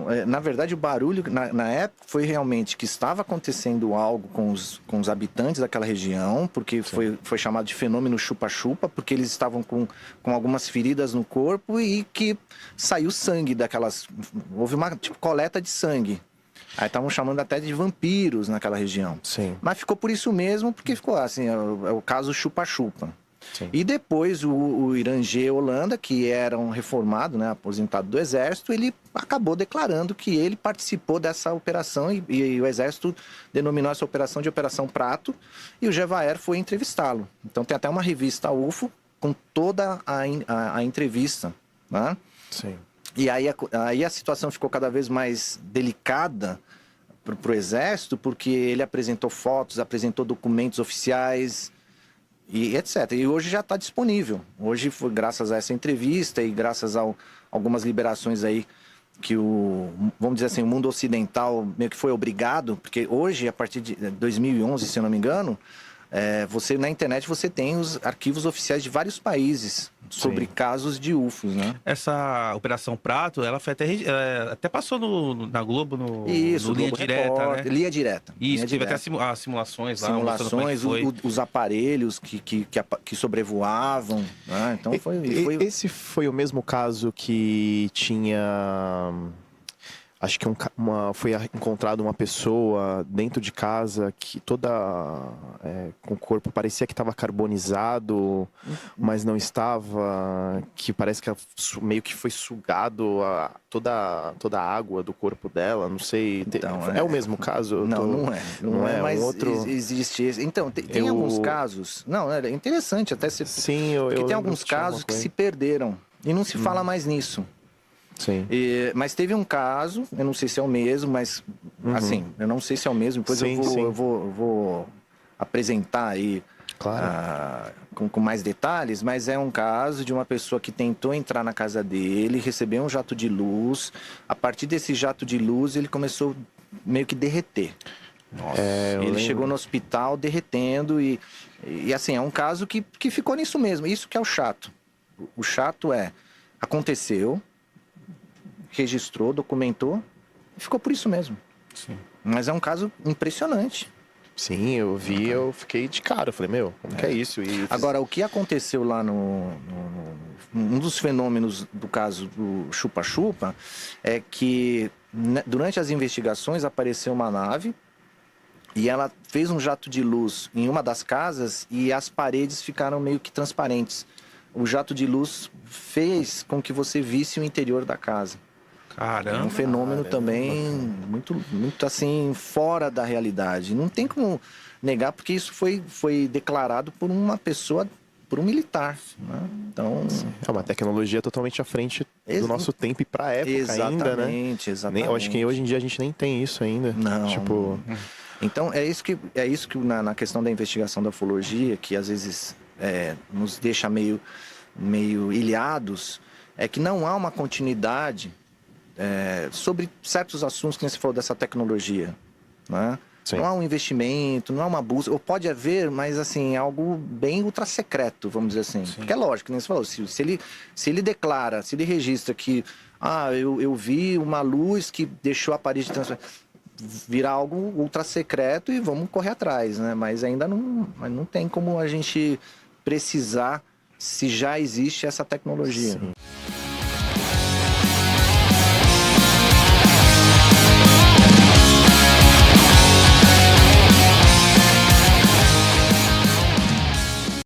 Não, na verdade o barulho na época foi realmente que estava acontecendo algo com os habitantes daquela região, porque foi chamado de fenômeno chupa-chupa, porque eles estavam com algumas feridas no corpo e que saiu sangue daquelas... Houve uma coleta de sangue. Aí estavam chamando até de vampiros naquela região. Sim. Mas ficou por isso mesmo, porque ficou assim, é o caso chupa-chupa. E depois o Irangê Holanda, que era um reformado, né, aposentado do Exército, ele acabou declarando que ele participou dessa operação e o Exército denominou essa operação de Operação Prato e o Gevaer foi entrevistá-lo. Então tem até uma revista UFO com toda a entrevista, né? Sim. E aí a situação ficou cada vez mais delicada para o Exército, porque ele apresentou fotos, apresentou documentos oficiais e etc. E hoje já está disponível. Hoje, foi graças a essa entrevista e graças a algumas liberações aí que vamos dizer assim, o mundo ocidental meio que foi obrigado, porque hoje, a partir de 2011, se eu não me engano, você na internet você tem os arquivos oficiais de vários países sobre casos de UFOs, né? Essa Operação Prato, ela foi até passou na Globo, no Linha Globo Direta, Repórter, né? Linha Direta. Isso, Linha teve direta. até as simulações lá. Simulações, os aparelhos que sobrevoavam, né? Então Esse foi o mesmo caso que tinha... Acho que foi encontrado uma pessoa dentro de casa que toda com o corpo parecia que estava carbonizado, mas não estava, que parece que meio que foi sugado toda a água do corpo dela, não sei. Então, é o mesmo caso? Não é, mas outro... existe esse. Então, tem alguns casos... Não, é interessante até se... Sim, porque tem alguns casos que se perderam e não se fala mais nisso. Sim. Mas teve um caso, eu não sei se é o mesmo, mas assim, eu não sei se é o mesmo, depois eu vou apresentar aí com mais detalhes, mas é um caso de uma pessoa que tentou entrar na casa dele, recebeu um jato de luz, a partir desse jato de luz ele começou meio que derreter. Nossa, ele chegou no hospital derretendo e assim, é um caso que ficou nisso mesmo, isso que é o chato. O chato aconteceu, registrou, documentou e ficou por isso mesmo. Sim. Mas é um caso impressionante. Sim, eu vi, eu fiquei de cara, eu falei, como que é isso? Agora, o que aconteceu lá um dos fenômenos do caso do chupa-chupa é que durante as investigações apareceu uma nave e ela fez um jato de luz em uma das casas e as paredes ficaram meio que transparentes. O jato de luz fez com que você visse o interior da casa. Caramba. É um fenômeno também muito, muito assim, fora da realidade. Não tem como negar, porque isso foi declarado por uma pessoa, por um militar. Né? Então... É uma tecnologia totalmente à frente do nosso tempo e para a época ainda, né? Exatamente. Eu acho que hoje em dia a gente nem tem isso ainda. Não. Tipo... Então, é isso que na questão da investigação da ufologia, que às vezes nos deixa meio ilhados, é que não há uma continuidade sobre certos assuntos que você falou dessa tecnologia, né? Não há um investimento, não há uma busca, ou pode haver, mas assim, algo bem ultra secreto, vamos dizer assim. Sim. Porque é lógico, como você falou, se ele declara, se ele registra que eu vi uma luz que deixou a parede transparente, virar algo ultra secreto e vamos correr atrás, né? Mas ainda não tem como a gente precisar se já existe essa tecnologia. Sim.